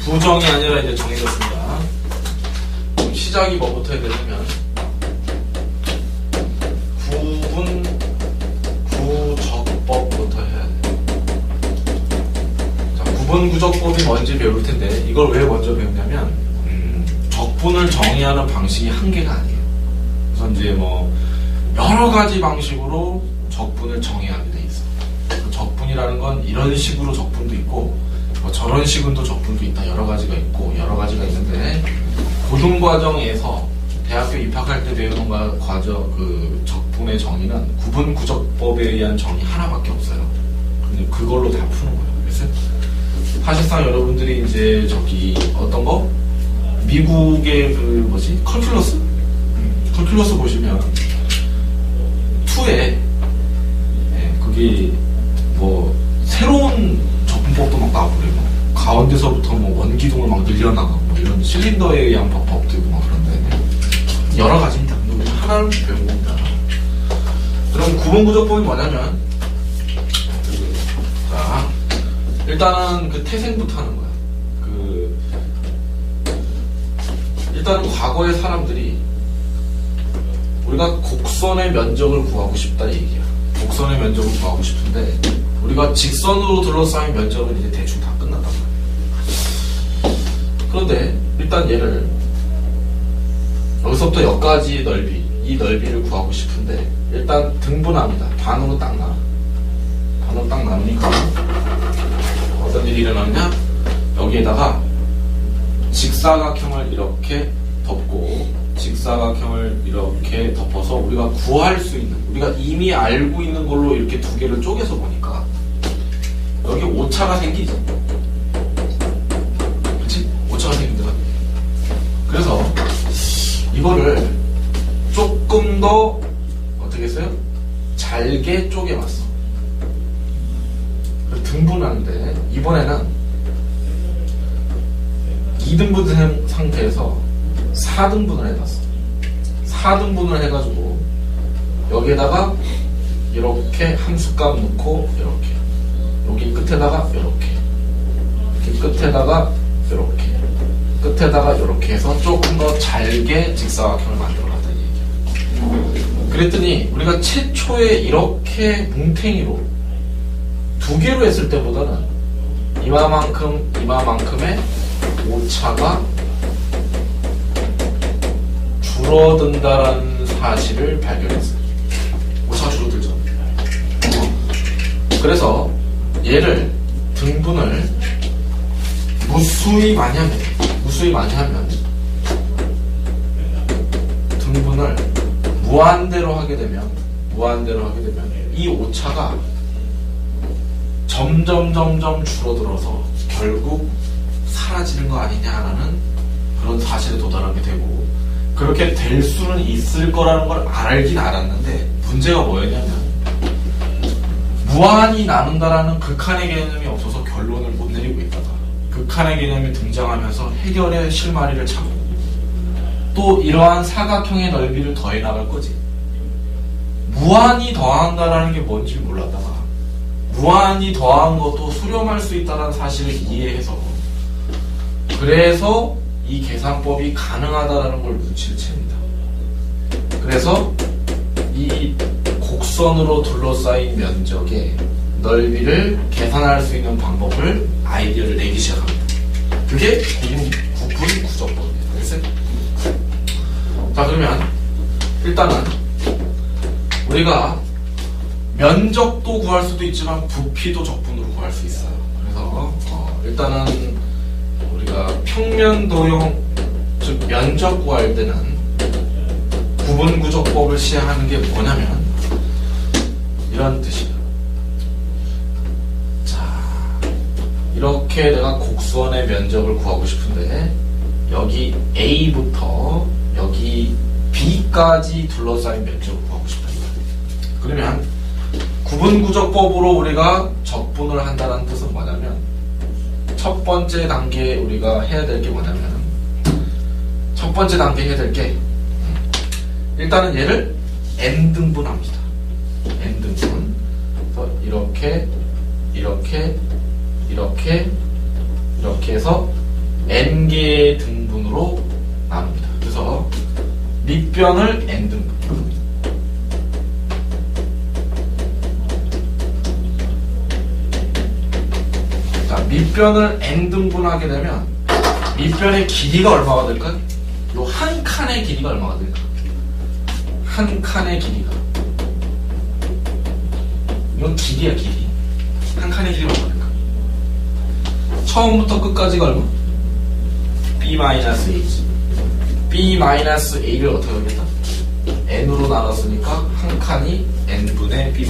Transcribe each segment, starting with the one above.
부정이 아니라 이제 정해졌습니다. 그럼 시작이 뭐부터 해야 되냐면 구분 구적법부터 해야 돼요. 자, 구분 구적법이 뭔지 배울 텐데 이걸 왜 먼저 배우냐면 적분을 정의하는 방식이 한계가 아니에요. 그래서 이제 뭐 여러 가지 방식으로 적분을 정의하게 돼 있어. 적분이라는 건 이런 식으로 적분도 있고 뭐 저런 식으로 적분도 있다. 여러 가지가 있고 여러 가지가 있는데 고등과정에서 대학교 입학할 때 배우는 과정 그 적분의 정의는 구분 구적법에 의한 정의 하나밖에 없어요. 근데 그걸로 다 푸는 거예요. 그래서 사실상 여러분들이 이제 저기 어떤 거 미국의 그 뭐지 컬큘러스 보시면 2에 그게 뭐 새로운 적분법도 막 나오고 그래요. 가운데서부터 뭐 원기둥을 막 늘려나가고 뭐 이런 실린더에 의한 법도 있고 막 그런데 여러 가지입니다. 근데 우리 하나를 배운 겁니다. 그럼 구분구적법이 뭐냐면 자 일단은 그 태생부터 하는 거야. 일단은 과거의 사람들이 우리가 곡선의 면적을 구하고 싶다 얘기야. 곡선의 면적을 구하고 싶은데 우리가 직선으로 둘러싸인 면적은 이제 대충 다 끝났단 말이야. 그런데 일단 얘를 여기서부터 여기까지의 넓이, 이 넓이를 구하고 싶은데 일단 등분합니다. 반으로 딱 나눠. 반으로 딱 나누니까 어떤 일이 일어나느냐? 여기에다가 직사각형을 이렇게 덮고 직사각형을 이렇게 덮어서 우리가 구할 수 있는, 우리가 이미 알고 있는 걸로 이렇게 두 개를 쪼개서 보니까 여기 오차가 생기죠. 그렇지? 오차가 생긴다. 그래서 이거를 조금 더 어떻게 했어요? 잘게 쪼개봤어. 등분하는데 이번에는 2등분 상태에서 4등분을 해봤어. 4등분을 해가지고 여기에다가 이렇게 한 숟가락 넣고 이렇게 여기 끝에다가 이렇게 끝에다가 이렇게 끝에다가 이렇게 해서 조금 더 잘게 직사각형을 만들어놨다 이 얘기야. 그랬더니 우리가 최초에 이렇게 뭉탱이로 두 개로 했을 때보다는 이마만큼의 오차가 줄어든다라는 사실을 발견했어요. 오차가 줄어들죠. 그래서 얘를 등분을 무수히 많이 하면 등분을 무한대로 하게 되면 이 오차가 점점 줄어들어서 결국 사라지는 거 아니냐라는 그런 사실에 도달하게 되고, 그렇게 될 수는 있을 거라는 걸 알긴 알았는데 문제가 뭐였냐면 무한히 나눈다라는 극한의 개념이 없어서 결론을 못 내리고 있다가 극한의 개념이 등장하면서 해결의 실마리를 찾고 또 이러한 사각형의 넓이를 더해 나갈 거지. 무한히 더한다라는 게 뭔지 몰랐다가 무한히 더한 것도 수렴할 수 있다는 사실을 이해해서 그래서 이 계산법이 가능하다라는 걸 눈치를 챕니다. 그래서 이 곡선으로 둘러싸인 면적의 넓이를 계산할 수 있는 방법을 아이디어를 내기 시작합니다. 그게 구분 구적법입니다. 알겠어요? 자, 그러면 일단은 우리가 면적도 구할 수도 있지만 부피도 적분으로 구할 수 있어요. 그래서 일단은 우리가 평면도형, 즉 면적 구할 때는 구분구적법을 시행하는 게 뭐냐면 이런 뜻이에요. 자, 이렇게 내가 곡선의 면적을 구하고 싶은데 여기 A부터 여기 B까지 둘러싸인 면적을 구하고 싶다. 그러면 구분구적법으로 우리가 적분을 한다는 뜻은 뭐냐면 첫 번째 단계에 우리가 해야 될 게 뭐냐면 첫 번째 단계에 해야 될 게 일단은 얘를 n등분합니다. n등분. 그래서 이렇게 해서 n개의 등분으로 나눕니다. 그래서 밑변을 n등분. 자, 밑변을 n등분하게 되면 밑변의 길이가 얼마가 될까요? 요 한 칸의 길이가 얼마가 될까? 한 칸의 길이가. 이건 길이야, 길이. 한 칸의 길이가 얼마가 될까? 처음부터 끝까지가 얼마? b-a지. b-a를 어떻게 하겠다? n으로 나눴으니까 한 칸이 n분의 b-.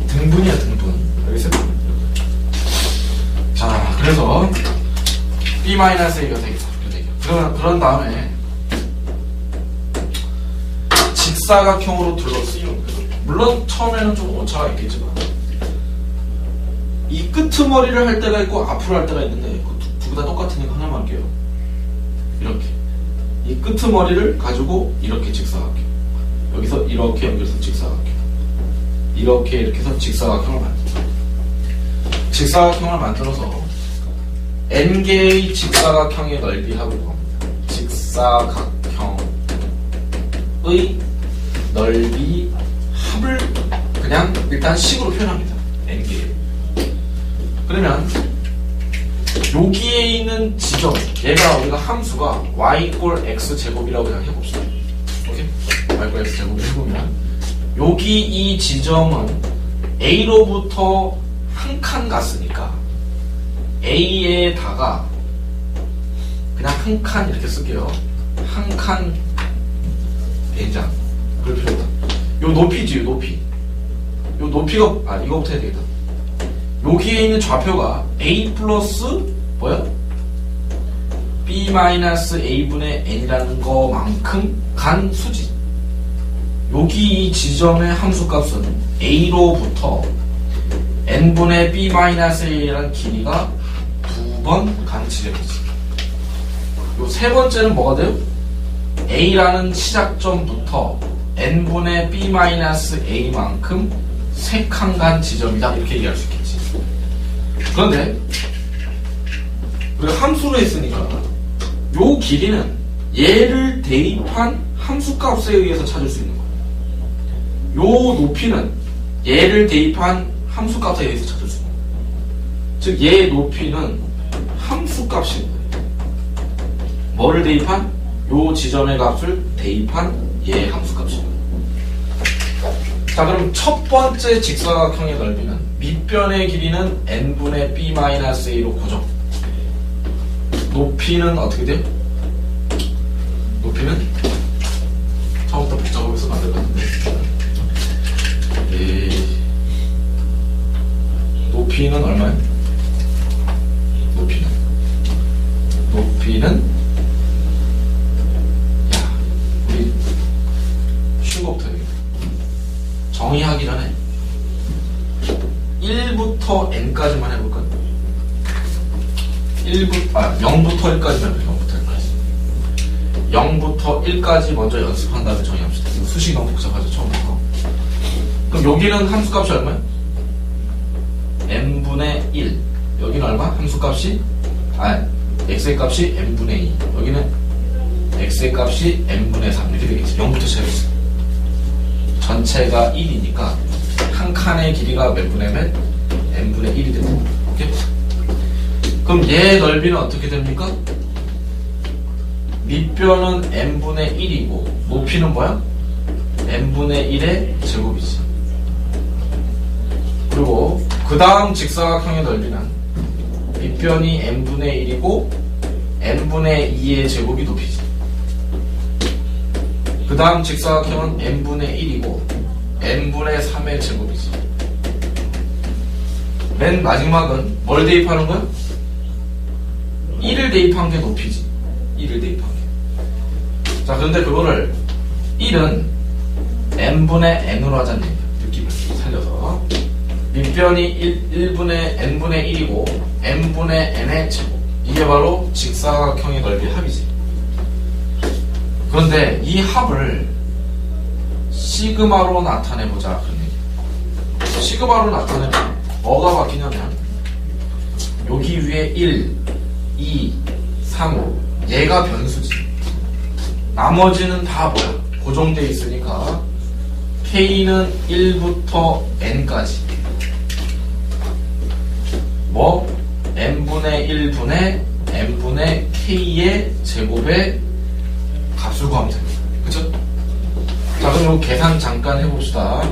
등분이야, 등분. 알겠어요? 자, 그래서 b-a가 되겠다. 그런 다음에 직사각형으로 둘러쓰이는 거예요. 물론 처음에는 좀 오차가 있겠지만 이 끄트머리를 할 때가 있고 앞으로 할 때가 있는데 두 개 다 똑같으니까 하나만 할게요. 이렇게 이 끄트머리를 가지고 이렇게 직사각형, 여기서 이렇게 연결해서 직사각형, 이렇게 해서 직사각형을 만들어요. 직사각형을 만들어서 n개의 직사각형의 넓이하고 직사각형의 넓이 합을 그냥 일단 식으로 표현합니다. n개. 그러면 여기에 있는 지점, 얘가 우리가 함수가 y = x 제곱이라고 그냥 해봅시다. 오케이? y = x 제곱을 해보면 여기 이 지점은 a로부터 한 칸 갔으니까 a에다가 그냥 한 칸 이렇게 쓸게요. 한 칸 n장. 그럴 필요 없다. 요 높이지, 요 높이. 요 높이가, 이거부터 해야 되겠다. 여기에 있는 좌표가 a 플러스 뭐야? b-a분의 n이라는 거만큼 간 수지. 여기 이 지점의 함수값은 a로부터 n분의 b-a라는 길이가 두 번 간 지점이지. 요 세 번째는 뭐가 돼요? a라는 시작점부터 n분의 b-a만큼 세 칸 간 지점이다. 이렇게 얘기할 수 있겠지. 그런데 우리가 함수로 했으니까 요 길이는 얘를 대입한 함수값에 의해서 찾을 수 있는 거예요. 요 높이는 얘를 대입한 함수값에 의해서 찾을 수 있는 거예요. 즉 얘의 높이는 함수값인 거예요. 뭐를 대입한? 요 지점의 값을 대입한 얘의 함수값인 거예요. 자, 그럼 첫 번째 직사각형의 넓이는 밑변의 길이는 n분의 b-a로 고정. 높이는 어떻게 돼요? 높이는 처음부터 복잡하게서 만들었는데 높이는 얼마예요? 높이는 야, 우리 쉬운 거부터 해야겠다. 정의하기 전에 1부터 n까지만 해볼까요? 0부터 1까지만 해볼까요? 0부터 1까지 먼저 연습한 다음에 정의합시다. 수식이 너무 복잡하죠, 처음부터. 그럼 여기는 함수값이 얼마야? n분의 1. 여기는 얼마? 함수값이? x의 값이 n분의 2. 여기는 x의 값이 n분의 3. 이렇게 되겠지. 0부터 시작했어. 전체가 1이니까 한 칸의 길이가 몇 분의 몇? n분의 1이 된다. 오케이? 그럼 얘의 넓이는 어떻게 됩니까? 밑변은 n분의 1이고 높이는 뭐야? n분의 1의 제곱이지. 그리고 그 다음 직사각형의 넓이는 밑변이 n분의 1이고 n분의 2의 제곱이 높이지. 그 다음 직사각형은 n분의 1이고 n분의 3의 제곱이지. 맨 마지막은 뭘 대입하는 거야? 1을 대입한 게 높이지. 1을 대입한 게. 자, 그런데 그거를 1은 n분의 n으로 하자는 얘기야. 느낌을 살려서 밑변이 1분의 n분의 1이고 n분의 n의 제곱. 이게 바로 직사각형의 넓이 합이지. 그런데 이 합을 시그마로 나타내보자. 그런 얘기. 시그마로 나타내면 뭐가 바뀌냐면 여기 위에 1, 2, 3, 얘가 변수지. 나머지는 다 뭐야? 고정되어 있으니까 K는 1부터 N까지 뭐? N분의 1분의 N분의 K의 제곱의 값을 구하면 됩니다. 그쵸? 자, 그럼 이거 계산 잠깐 해봅시다.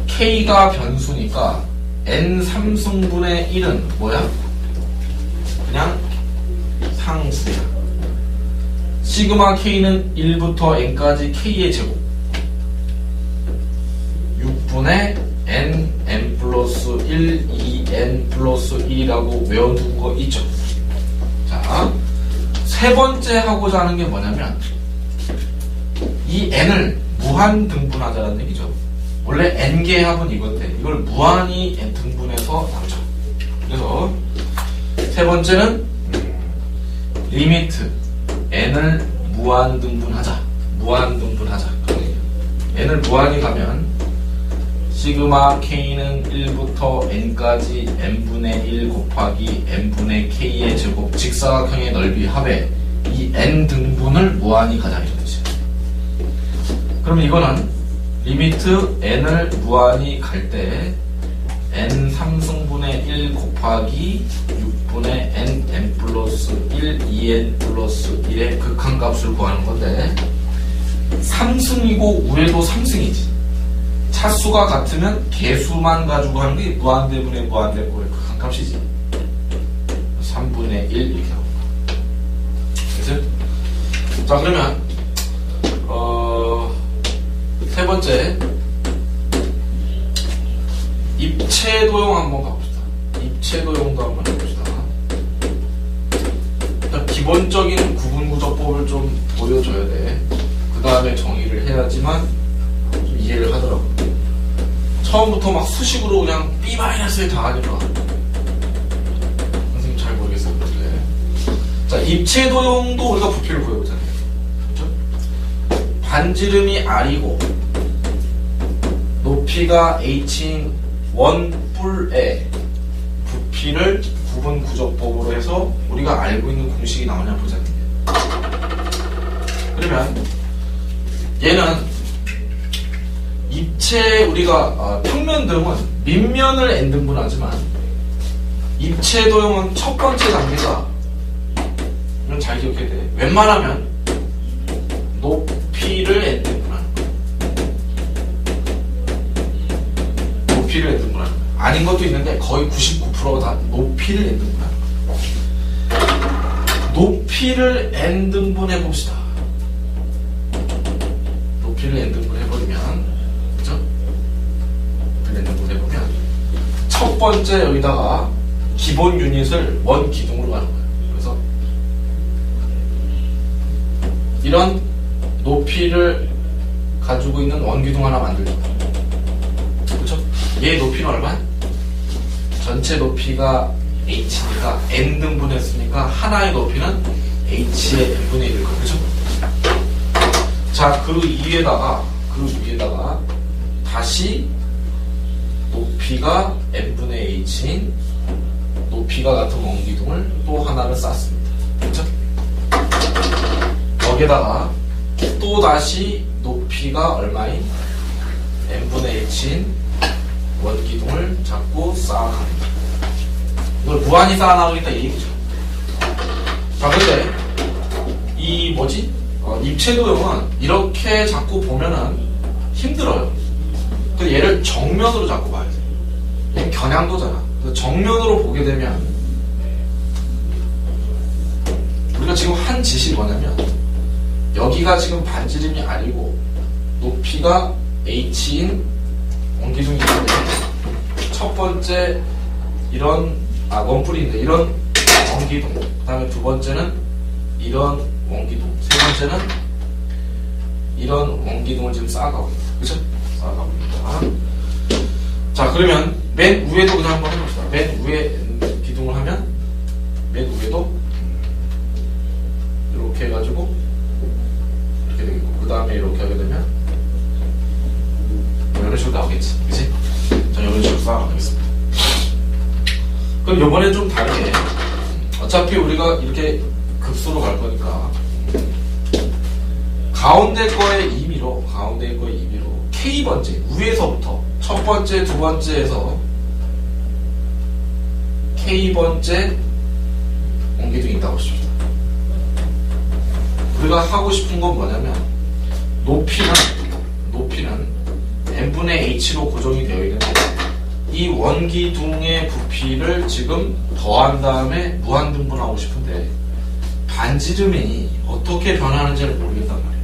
K가 변수니까 N 3승분의 1은 뭐야? 그냥 상수야. 시그마 K는 1부터 N까지 K의 제곱 6분의 N, N 플러스 1, 2N 플러스 1이라고 외워둔 거 있죠? 자, 세 번째 하고자 하는 게 뭐냐면 이 N을 무한 등분하자는 얘기죠. 원래 N개 합은 이건데 이걸 무한히 N 등분해서 나오죠. 그래서 세 번째는 리미트 N을 무한 등분하자. 무한 등분하자. N을 무한히 가면 시그마 K는 1부터 N까지 N분의 1 곱하기 N분의 K의 제곱 직사각형의 넓이 합에 이 N 등분을 무한히 가자 이거지. 그럼 이거는 리미트 N을 무한히 갈 때 N 3승분의 1 곱하기 6분의 N, N 플러스 1, 2N 플러스 1의 극한값을 구하는 건데 3승이고 우에도 3승이지. 차수가 같으면 개수만 가지고 하는 게 무한대분의 무한대분의 극한값이지. 3분의 1 이렇게 나옵니다. 그치? 자, 그러면 세 번째 입체도형 한번 가봅시다. 입체도형도 한번 해봅시다. 일단 기본적인 구분구조법을 좀 보여줘야 돼. 그 다음에 정의를 해야지만 좀 이해를 하더라고. 처음부터 막 수식으로 그냥 B-에 다 하니까 선생님 잘 모르겠어요. 그래. 자, 입체도형도 우리가 부피를 구해보잖아요. 그렇죠? 반지름이 R이고 높이가 H인 원뿔의 부피를 구분구조법으로 해서 우리가 알고 있는 공식이 나오냐 보자는 거예요. 그러면 얘는 입체 우리가 평면도형은 밑면을 n등분하지만 입체도형은 첫 번째 단계가 이건 잘 기억해야 돼. 웬만하면 높이를 n등분하는 거야. 높이를 n등분하는 거야. 아닌 것도 있는데 거의 99%가 다 높이를 n등분하는 거야. 높이를 n등분해 봅시다. 높이를 n등분 해버리면 첫 번째 여기다가 기본 유닛을 원 기둥으로 가는 거예요. 그래서 이런 높이를 가지고 있는 원 기둥 하나 만들죠. 그렇죠? 얘 높이는 얼마야? 전체 높이가 h니까 n 등분했으니까 하나의 높이는 h의 n분의 1일 거예요. 그렇죠? 자, 그 위에다가 다시 높이가 n분의 h인 높이가 같은 원기둥을 또 하나를 쌓습니다. 그렇죠? 여기에다가 또 다시 높이가 얼마인 n분의 h인 원기둥을 자꾸 쌓아갑니다. 이걸 무한히 쌓아나가겠다 이 얘기죠. 자, 근데 이 입체도형은 이렇게 자꾸 보면은 힘들어요. 근데 얘를 정면으로 자꾸 봐야 돼. 얘는 겨냥도잖아. 정면으로 보게 되면 우리가 지금 한 짓이 뭐냐면 여기가 지금 반지름이 R이고 높이가 H인 원기둥이 있는데 첫 번째 이런 원뿔인데 이런 원기둥, 그 다음에 두 번째는 이런 원기둥, 세 번째는 이런 원기둥을 지금 쌓아가고 있다. 그쵸? 쌓아가고 있다. 자, 그러면 맨 위에도 그냥 한번 해봅시다. 맨 위에 기둥을 하면 맨 위에도 이렇게 해가지고 이렇게 되겠고, 그 다음에 이렇게 하게 되면 이런 식으로 나오겠지. 그치? 자, 이런 식으로 쌓아가겠습니다. 그럼 이번엔 좀 다르게 어차피 우리가 이렇게 급수로 갈 거니까 가운데 거의 임의로 K번째 위에서부터 첫 번째, 두 번째에서 K번째 원기둥이 있다고 보십시다. 우리가 하고 싶은 건 뭐냐면 높이는 n분의 h로 고정이 되어 있는데 이 원기둥의 부피를 지금 더한 다음에 무한등분하고 싶은데 반지름이 어떻게 변하는지를 모르겠단 말이에요.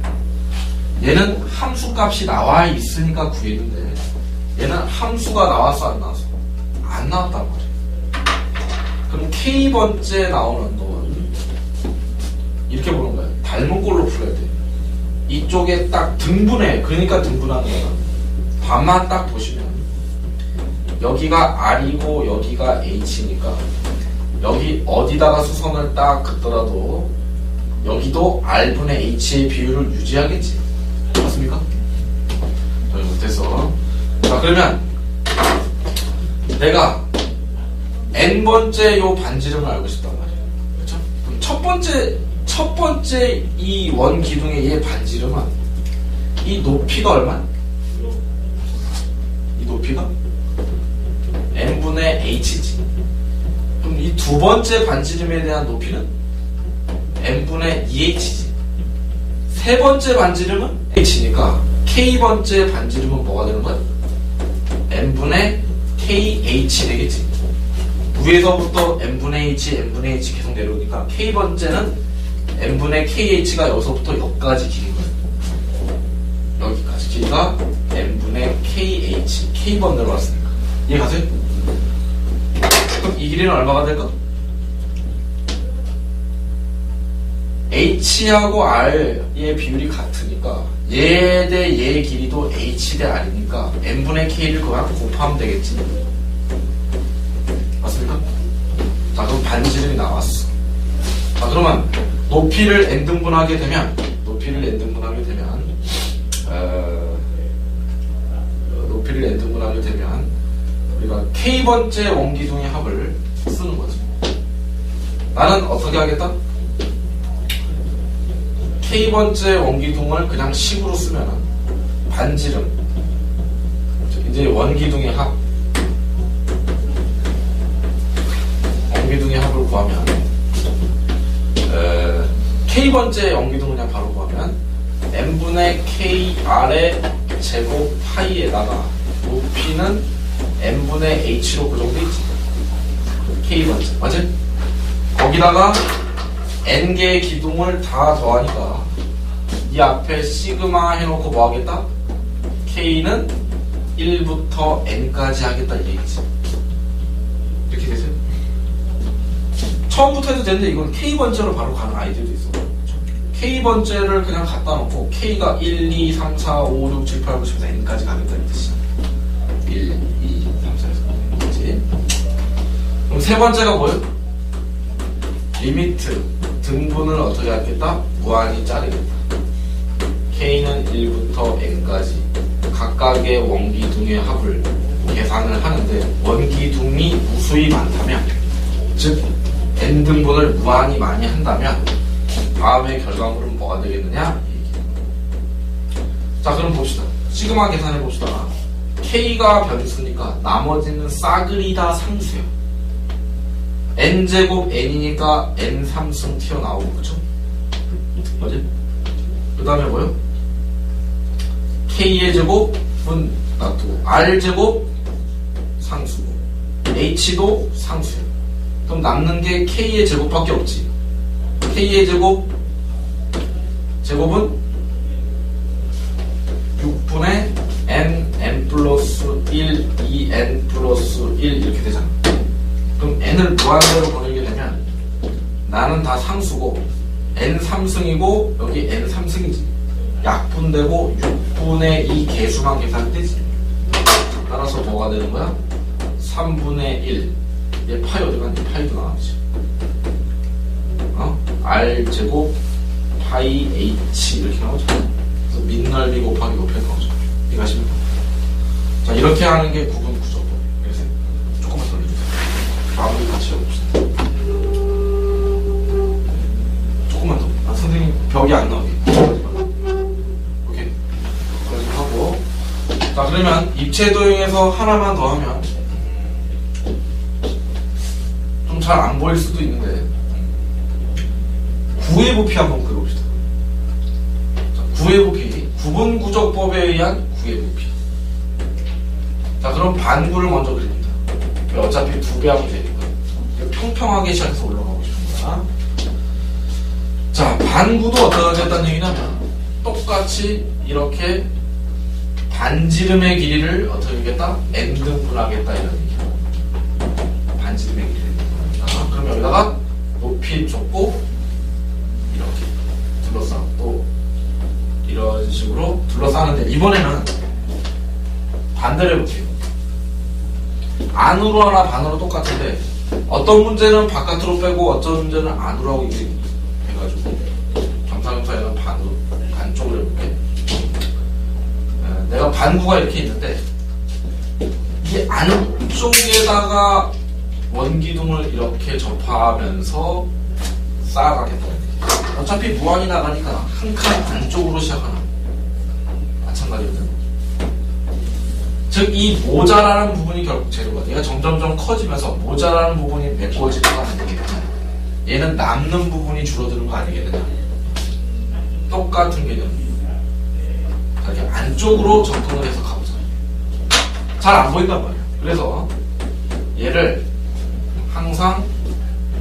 얘는 함수값이 나와 있으니까 구했는데 얘는 함수가 나왔어 안 나왔어? 안 나왔단 말이에요. 그럼 K번째 나오는 건 이렇게 보는 거예요. 닮은 꼴로 풀어야 돼. 이쪽에 딱 등분해. 그러니까 등분하는 거야. 반만 딱 보시면 여기가 R이고 여기가 H니까 여기 어디다가 수선을 딱 긋더라도 여기도 R분의 H의 비율을 유지하겠지. 맞습니까? 자, 못해서. 자, 그러면 내가 n번째 요 반지름을 알고 싶단 말이에요. 그렇죠? 그럼 첫 번째 이 원기둥의 얘 반지름은 이 높이가 얼마? 이 높이가 n분의 h지. 그럼 이 두 번째 반지름에 대한 높이는 n분의 2h지. 세 번째 반지름은 h니까 k번째 반지름은 뭐가 되는 거야? n분의 kh 되겠지. 위에서부터 n분의 h 계속 내려오니까 k번째는 n분의 kh가 여기서부터 여기까지 길인 거예요. 여기까지 길이가 n분의 k번 내려왔으니까. 이해 가세요? 그럼 이 길이는 얼마가 될까? h하고 r의 비율이 같으니까 얘 대 얘의 길이도 h 대 r이니까 n분의 k를 그냥 곱하면 되겠지. 맞습니까? 자, 그럼 반지름이 나왔어. 자, 그러면 높이를 n등분하게 되면 우리가 k번째 원기둥의 합을 쓰는 거지. 나는 어떻게 하겠다? k번째 원기둥을 그냥 식으로 쓰면은 반지름 이제 원기둥의 합을 구하면 k번째 원기둥을 그냥 바로 구하면 n분의 kr의 제곱 파이에다가 높이는 n분의 h로 고정돼 있지. k번째 맞지? 거기다가 n개의 기둥을 다 더하니까 이 앞에 시그마 해놓고 뭐 하겠다? k는 1부터 n까지 하겠다 이 얘기지. 이렇게 되세요? 처음부터 해도 되는데 이건 k번째로 바로 가는 아이들도 있어. k번째를 그냥 갖다 놓고 k가 1, 2, 3, 4, 5, 6, 7, 8, 9, 10에서 n까지 가겠다는 뜻이야. 1, 2, 3, 4에서 n까지. 그럼 세 번째가 뭐예요? 리미트 등분을 어떻게 하겠다? 무한히 자르겠다. k는 1부터 n까지 각각의 원기둥의 합을 계산을 하는데 원기둥이 무수히 많다면 즉 n등분을 무한히 많이 한다면 다음의 결과물은 뭐가 되겠느냐? 자, 그럼 봅시다. 시그마 계산해 봅시다. k가 변수니까 나머지는 싸그리 다 상수예요. n제곱 n이니까 n3승 튀어나오고 그쵸? 맞지? 그 다음에 뭐요? k의 제곱은 놔두고 r제곱 상수고 h도 상수예요. 그럼 남는 게 k의 제곱밖에 없지. k의 제곱은 6분의 n 플러스 1, 2n 플러스 1 이렇게 되잖아. 그럼 n을 무한대로 보내게 되면 나는 다 상수고 n 3승이고 여기 n 3승이지. 약분되고 6분의 2 개수만 계산되지. 따라서 뭐가 되는 거야? 3분의 1. 얘 파이 어디 갔니? 파이도 나왔지. r제곱 파이 h 이렇게 나오죠. 그래서 밑넓이 곱하기 높이 나오죠. 이해가십니까? 자, 이렇게 하는 게 구분 구조고. 그래서 조금만 더 해주세요. 마무리 같이 해봅시다. 입체 도형에서 하나만 더 하면 좀 잘 안 보일 수도 있는데 구의 부피 한번 그려봅시다. 자, 구의 부피, 구분구적법에 의한 구의 부피. 자, 그럼 반구를 먼저 그립니다. 어차피 2배 하면 되니까 평평하게 시작해서 올라가고 싶은 거야. 자, 반구도 어떻게 하겠다는 얘기냐면 똑같이 이렇게 반지름의 길이를 어떻게 하겠다? n등분하겠다 이런 얘기야. 반지름의 길이를 n등분하겠다. 그럼 여기다가 높이 좁고 이렇게 둘러싸고 또 이런 식으로 둘러싸는데 이번에는 반대로 해볼게요. 안으로 하나 반으로 똑같은데 어떤 문제는 바깥으로 빼고 어떤 문제는 안으로 하고 이렇게 해가지고 점사점사에는 반으로 반쪽으로 해볼게. 내가 반구가 이렇게 있는데 이 안쪽에다가 원기둥을 이렇게 접하면서 쌓아가겠다는 얘기. 어차피 무한히 나가니까 한 칸 안쪽으로 시작하는 마찬가지거든. 즉 이 모자라는 부분이 결국 재료가 얘가 점점점 커지면서 모자라는 부분이 메꿔지는 거 아니겠냐. 얘는 남는 부분이 줄어드는 거 아니겠느냐. 똑같은 개념이에요. 이렇게 안쪽으로 접근을 해서 가보자. 잘 안 보인단 말이야. 그래서 얘를 항상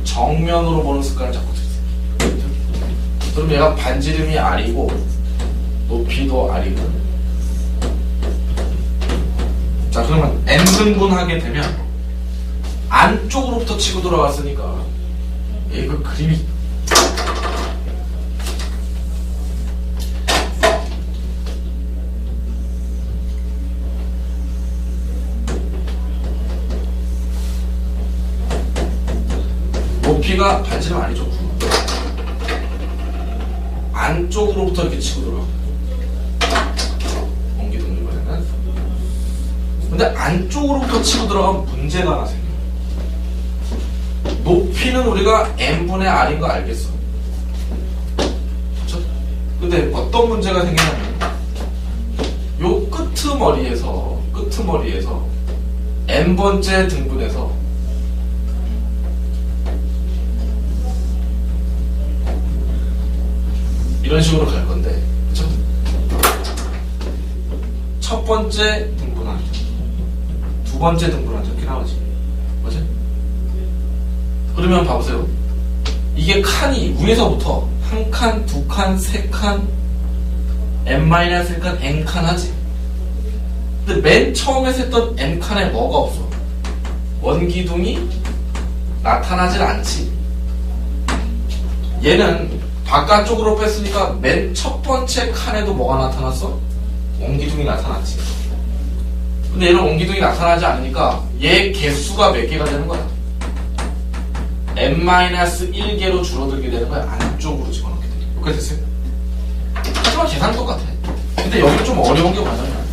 정면으로 보는 습관을 잡고 있어요. 그럼 얘가 반지름이 R이고 높이도 R이고. 자, 그러면 n등분 하게 되면 안쪽으로부터 치고 들어갔으니까 그 그림이 높이가 반지름 아니죠. 안쪽으로부터 이렇게 치고 들어가. 옹기둥 이번에는. 근데 안쪽으로부터 치고 들어가면 문제가 하나 생겨. 높이는 우리가 n분의 r인 거 알겠어. 그렇죠? 근데 어떤 문제가 생기냐면 요 끄트머리에서 n번째 등분해서 이런 식으로 갈 건데, 그쵸? 첫 번째 등분하죠. 두 번째 등분하죠. 이렇게 나오지. 뭐지? 그러면 봐보세요. 이게 칸이 위에서부터 한 칸, 두 칸, 세 칸, n-1칸, n칸 하지. 근데 맨 처음에 셌던 n칸에 뭐가 없어? 원기둥이 나타나질 않지. 얘는 바깥쪽으로 뺐으니까 맨 첫 번째 칸에도 뭐가 나타났어? 원기둥이 나타났지. 근데 얘는 원기둥이 나타나지 않으니까 얘 개수가 몇 개가 되는 거야? n-1개로 줄어들게 되는 거야. 안쪽으로 집어넣게 돼. 이렇게 됐어요? 하지만 계산은 똑같아. 근데 여기 좀 어려운 게 뭐냐면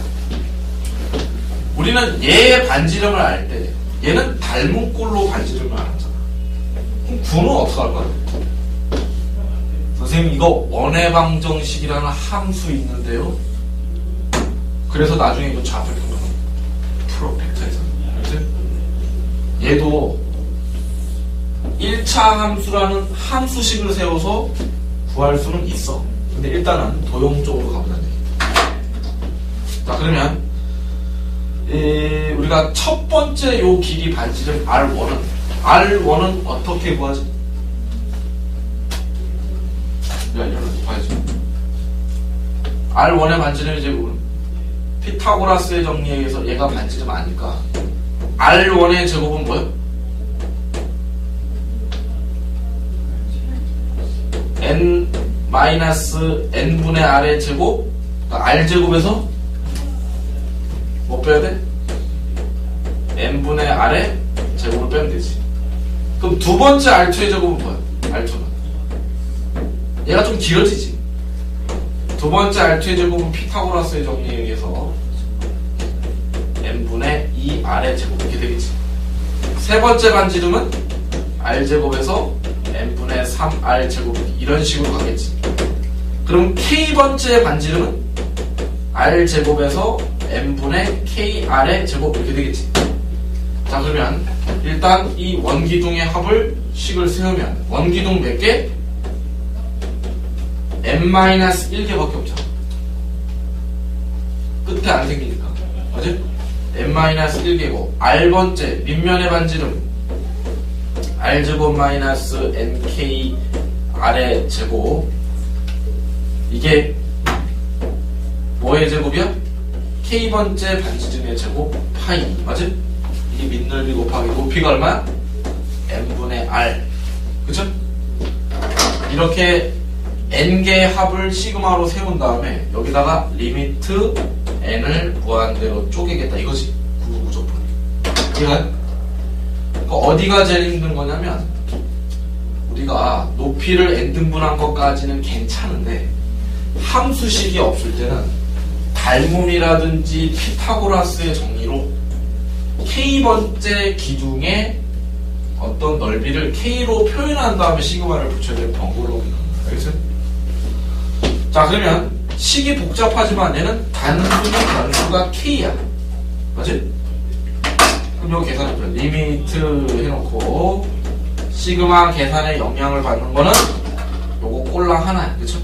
우리는 얘의 반지름을 알 때 얘는 닮은 꼴로 반지름을 알았잖아. 그럼 구는 어떻게 할 거야? 선생님 이거 원해방정식이라는 함수 있는데요. 그래서 나중에 이거 좌표평면 풀어 벡터에서. 그렇지? 얘도 1차 함수라는 함수식을 세워서 구할 수는 있어. 근데 일단은 도형 쪽으로 가보자는 얘기. 자, 그러면 우리가 첫 번째 요 길이 반지름 R1은 어떻게 구하지? 이런 봐야지. R1의 반지름의 제곱은 피타고라스의 정리에 의해서 얘가 반지름 아니까 R1의 제곱은 뭐예요? n-n분의 r의 제곱, 그러니까 r제곱에서 뭐 빼야 돼? n분의 r의 제곱을 빼면 되지. 그럼 두 번째 R2의 제곱은 뭐야? R2는 얘가 좀 길어지지. 두 번째 R2의 제곱은 피타고라스의 정리에 의해서 n분의 2r의 제곱 이렇게 되겠지. 세 번째 반지름은 r제곱에서 n분의 3r 제곱 이런 식으로 가겠지. 그럼 k번째 반지름은 r제곱에서 n분의 kr의 제곱 이렇게 되겠지. 자, 그러면 일단 이 원기둥의 합을 식을 세우면 원기둥 몇 개? n-1개밖에 없잖아. 끝에 안 생기니까. 맞지? n-1개고 r번째 밑면의 반지름 r제곱 마이너스 nk r의 제곱. 이게 뭐의 제곱이야? k번째 반지름의 제곱 파이. 맞지? 이게 밑넓이 곱하기 높이가 얼마야? n분의 r. 그쵸? 이렇게 n개의 합을 시그마로 세운 다음에 여기다가 리미트 n을 무한대로 쪼개겠다 이거지. 구조분. 그러니까 어디가 제일 힘든 거냐면 우리가 높이를 n등분한 것까지는 괜찮은데 함수식이 없을 때는 닮음이라든지 피타고라스의 정리로 k번째 기둥의 어떤 넓이를 k로 표현한 다음에 시그마를 붙여야 되는 번거로움이 나옵니다. 알겠어요? 자, 그러면 식이 복잡하지만 얘는 단순히 변수가 k야. 맞지? 그럼 이거 계산해줘. 리미트 해놓고 시그마 계산에 영향을 받는 거는 요거 꼴랑 하나야. 그쵸?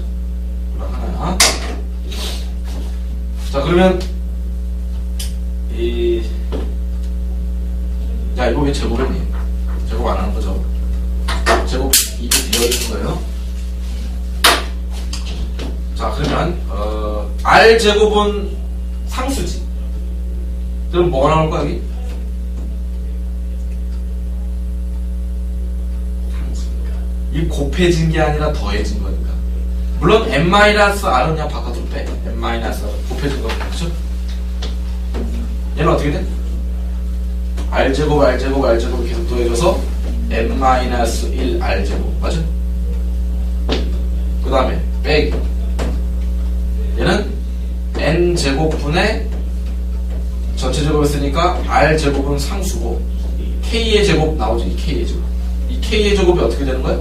꼴랑 하나야. 자, 그러면 야, 이거 왜 제곱이니? 제곱 안 하는 거죠? 제곱 이게 되어 있는 거예요. 자, 그러면 r제곱은 상수지. 그럼 뭐가 나올 거야 여기? 상수니까. 이 곱해진 게 아니라 더해진 거니까. 물론 n-r은 그냥 바깥으로 빼. n-r 곱해진 거니까. 그렇죠? 얘는 어떻게 돼? r제곱 계속 더해져서 n-1 r제곱. 맞아? 그 다음에 빼기. 얘는 n제곱분의 전체 제곱 했으니까 r제곱은 상수고 k의 제곱 나오지. k의 제곱. 이 k의 제곱이 어떻게 되는 거야?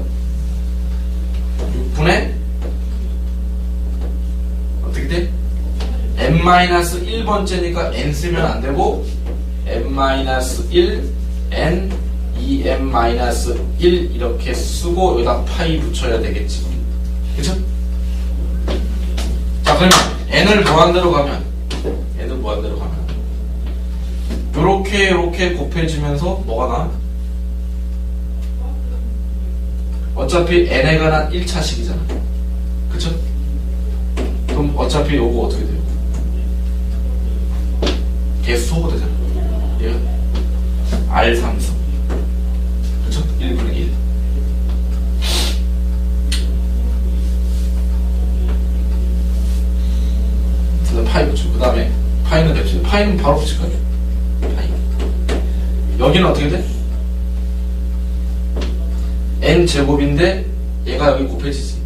6분의 어떻게 돼? n-1번째니까 n 쓰면 안 되고 n-1 n 2n-1 이렇게 쓰고 여기다 파이 붙여야 되겠지. 그쵸? 자, 그러면 n을 무한대로 가면 요렇게 곱해지면서 뭐가 나? 어차피 n에 관한 1차식이잖아. 그쵸? 그럼 어차피 요거 어떻게 돼요? 개수 소거되잖아. 얘가 R3성. 그쵸? 1분의 1. 그 다음 파이 붙이고, 그 다음에 파이는 냅시다. 파이는 바로 붙일 거예요. 파이. 여기는 어떻게 돼? n제곱인데 얘가 여기 곱해지지.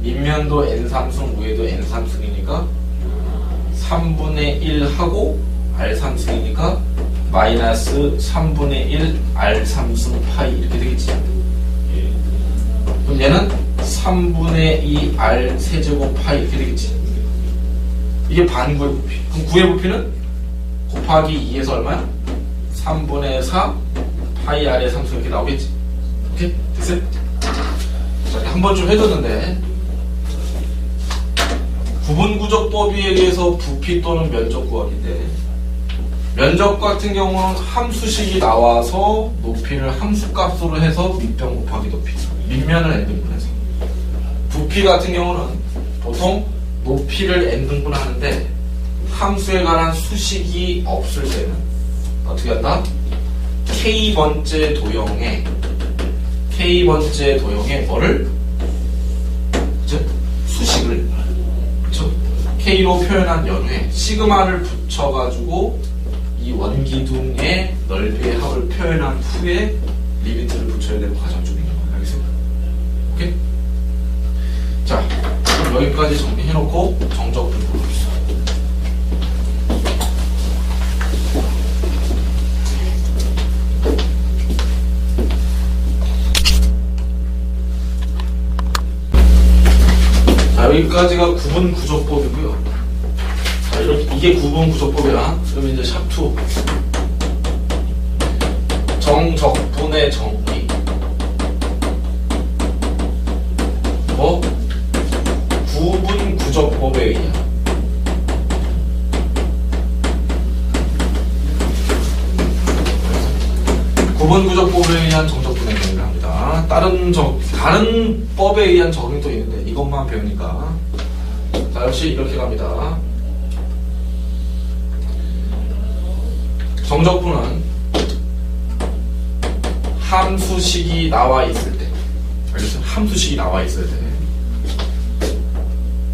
밑면도 n3승, 위에도 n3승이니까 3분의 1 하고 r3승이니까 마이너스 3분의 1 r3승 파이 이렇게 되겠지. 그럼 얘는 3분의 2 r 세제곱 파이 이렇게 되겠지. 이게 반구의 부피. 그럼 구의 부피는 곱하기 2에서 얼마야? 3분의 4 파이 r의 3승 이렇게 나오겠지. 오케이? 됐어요? 자, 한 번 좀 해줬는데 구분구조법에 의해서 부피 또는 면적 구하기인데 면적 같은 경우는 함수식이 나와서 높이를 함수값으로 해서 밑변 곱하기 높이, 밑면을 n등분해서. 부피 같은 경우는 보통 높이를 n등분 하는데 함수에 관한 수식이 없을 때는 어떻게 한다? k번째 도형에 뭐를? 그쵸? 수식을, 그쵸? k로 표현한 연후에 시그마를 붙여가지고 이 원기둥의 넓이의 합을 표현한 후에 리미트를 붙여야 되는 과정 중인 거예요. 알겠어요? 오케이? 자, 그럼 여기까지 정리해놓고 정적분 볼게요. 자, 여기까지가 구분구조법이고요. 자, 이게 구분 구조법이야. 그러면 이제 샵2 정적분의 정의 구분 구조법에 의한 구분 구조법에 의한 정적분의 정의를 합니다. 다른 법에 의한 정의도 있는데 이것만 배우니까 자, 역시 이렇게 갑니다. 정적분은 함수식이 나와 있을 때, 알겠어요? 함수식이 나와 있을 때.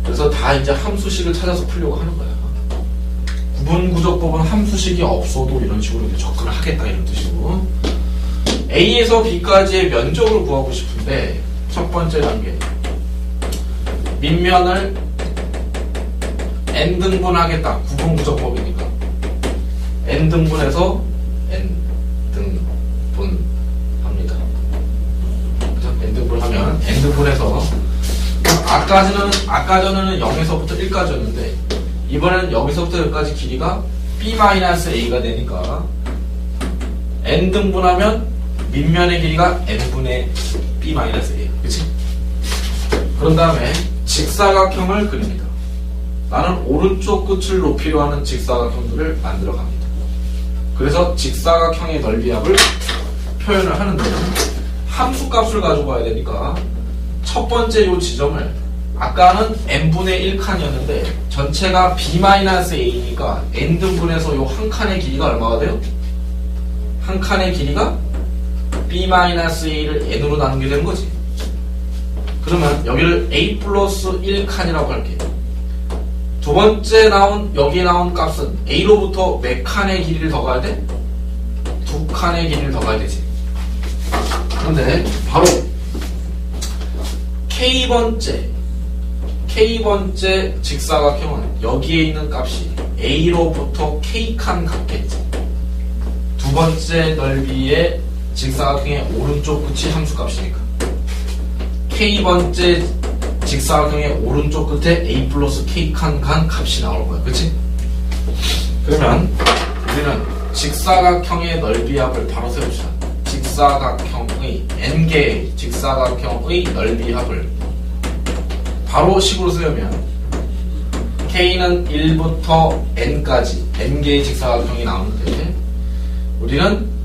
그래서 다 이제 함수식을 찾아서 풀려고 하는 거야. 구분구조법은 함수식이 없어도 이런 식으로 이제 접근을 하겠다 이런 뜻이고. A에서 B까지의 면적을 구하고 싶은데 첫 번째 단계 밑면을 n등분하겠다. 구분구조법이니까 n등분해서 n등분합니다. 그래서 n등분하면 n등분해서 아까 전에는 0에서부터 1까지였는데 이번에는 여기서부터 여기까지 길이가 b-a가 되니까 n등분하면 밑면의 길이가 n분의 b-a예요. 그치? 그런 다음에 직사각형을 그립니다. 나는 오른쪽 끝을 높이려 하는 직사각형들을 만들어 갑니다. 그래서 직사각형의 넓이합을 표현을 하는데 함수값을 가지고 와야 되니까 첫 번째 요 지점을 아까는 n분의 1칸이었는데 전체가 b-a니까 n등분해서 요 한 칸의 길이가 얼마가 돼요? 한 칸의 길이가 b-a를 n으로 나누게 되는 거지. 그러면 여기를 a 플러스 1칸이라고 할게요. 두 번째 여기에 나온 값은 a로부터 몇 칸의 길이를 더 가야 돼? 두 칸의 길이를 더 가야 되지. 그런데 바로 K번째 직사각형은 여기에 있는 값이 A로부터 K칸 같겠지. 두 번째 넓이의 직사각형의 오른쪽 끝이 함수값이니까 K번째 직사각형의 오른쪽 끝에 A 플러스 K칸 간 값이 나올 거야. 그치? 그러면 우리는 직사각형의 넓이합을 바로 세웁시다. 직사각형의 n개의 직사각형의 넓이합을 바로 식으로 쓰려면 K는 1부터 n까지 n개의 직사각형이 나오는데 우리는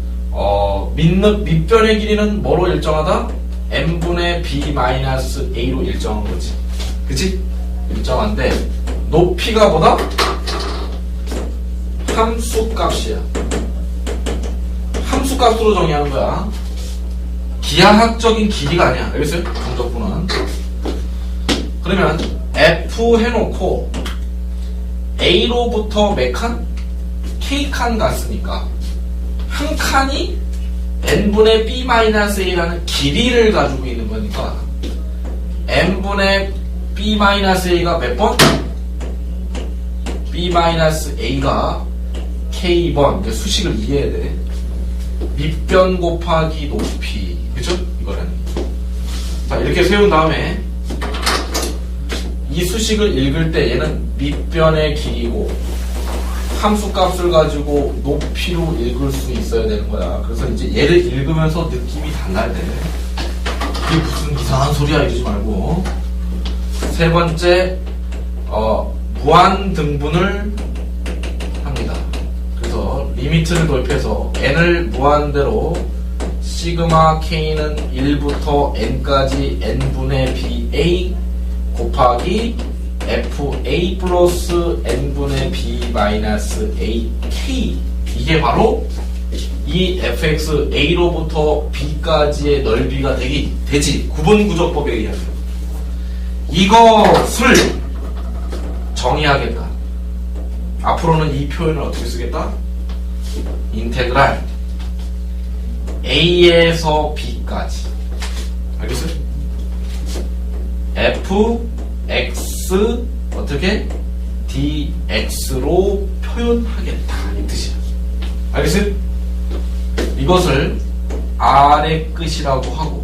밑변의 길이는 뭐로 일정하다? n분의 b-a로 일정한 거지. 그치? 일정한데 높이가 뭐다? 함수값이야. 함수값으로 정의하는 거야. 기하학적인 길이가 아니야. 알겠어요? 정적분은. 그러면 F 해놓고 A로부터 몇 칸? K칸 갔으니까 한 칸이 n분의 b-a라는 길이를 가지고 있는 거니까 n분의 b-a가 몇 번? b-a가 k번. 수식을 이해해야 돼. 밑변 곱하기 높이. 그쵸? 이거는. 자, 이렇게 세운 다음에 이 수식을 읽을 때 얘는 밑변의 길이고 함수값을 가지고 높이로 읽을 수 있어야 되는 거야. 그래서 이제 얘를 읽으면서 느낌이 달라야 돼. 이게 무슨 이상한 소리야 이러지 말고. 세 번째 무한 등분을 합니다. 그래서 리미트를 도입해서 n을 무한대로 시그마 k는 1부터 n까지 n분의 ba 곱하기 fa 플러스 n분의 b-ak 이게 바로 이 fx a로부터 b까지의 넓이가 되지. 구분구조법에 의하면 이것을 정의하겠다. 앞으로는 이 표현을 어떻게 쓰겠다? 인테그랄 a에서 b까지. 알겠어요? fx 어떻게? dx로 표현하겠다 이 뜻이야. 알겠어요? 이것을 아래 끝이라고 하고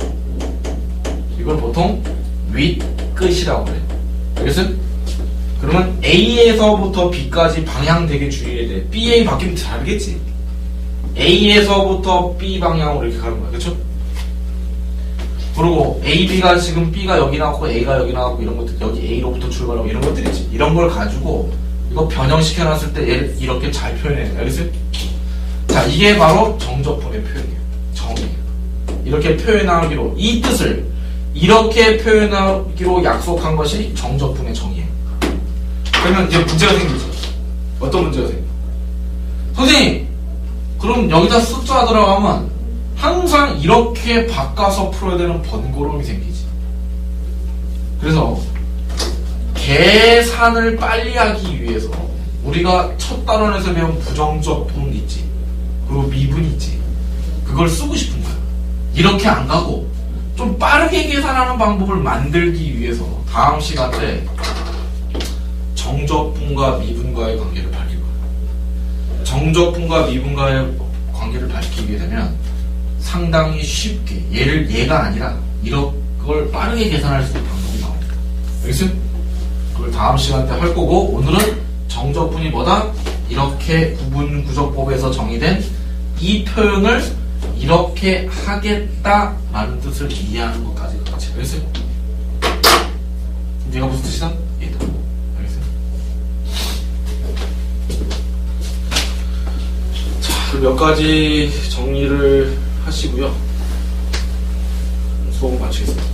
이걸 보통 윗 끝이라고 그래. 알겠어요? 그러면 A에서부터 B까지 방향 되게 주의해야 돼. BA 바뀌면 다르겠지. A에서부터 B 방향으로 이렇게 가는 거야. 그쵸? 그리고 AB가 지금 B가 여기 나왔고 A가 여기 나왔고 이런 것들, 여기 A로부터 출발하고 이런 것들이지. 이런 걸 가지고 이거 변형시켜놨을 때 얘를 이렇게 잘 표현해요. 알겠어요? 자, 이게 바로 정적분의 표현이에요. 정의예요. 이렇게 표현하기로, 이 뜻을 이렇게 표현하기로 약속한 것이 정적분의 정의예요. 그러면 이제 문제가 생기죠. 어떤 문제가 생겨? 선생님, 그럼 여기다 숫자 들어가면 항상 이렇게 바꿔서 풀어야 되는 번거로움이 생기지. 그래서 계산을 빨리 하기 위해서 우리가 첫 단원에서 배운 부정적 분 있지, 그리고 미분 있지, 그걸 쓰고 싶은 거야. 이렇게 안 가고 좀 빠르게 계산하는 방법을 만들기 위해서 다음 시간 때 정적분과 미분과의 관계를 밝힐 거야. 정적분과 미분과의 관계를 밝히게 되면 상당히 쉽게, 얘가 아니라 이걸 빠르게 계산할 수 있는 방법이 나옵니다. 알겠어요? 그걸 다음 시간 때 할 거고, 오늘은 정적분이 뭐다? 이렇게 구분구조법에서 정의된 이 표현을 이렇게 하겠다라는 뜻을 이해하는 것까지 같이. 알겠어요? 얘가 무슨 뜻이다? 얘다. 알겠어요? 자, 몇 가지 정리를 하시고요. 수업 마치겠습니다.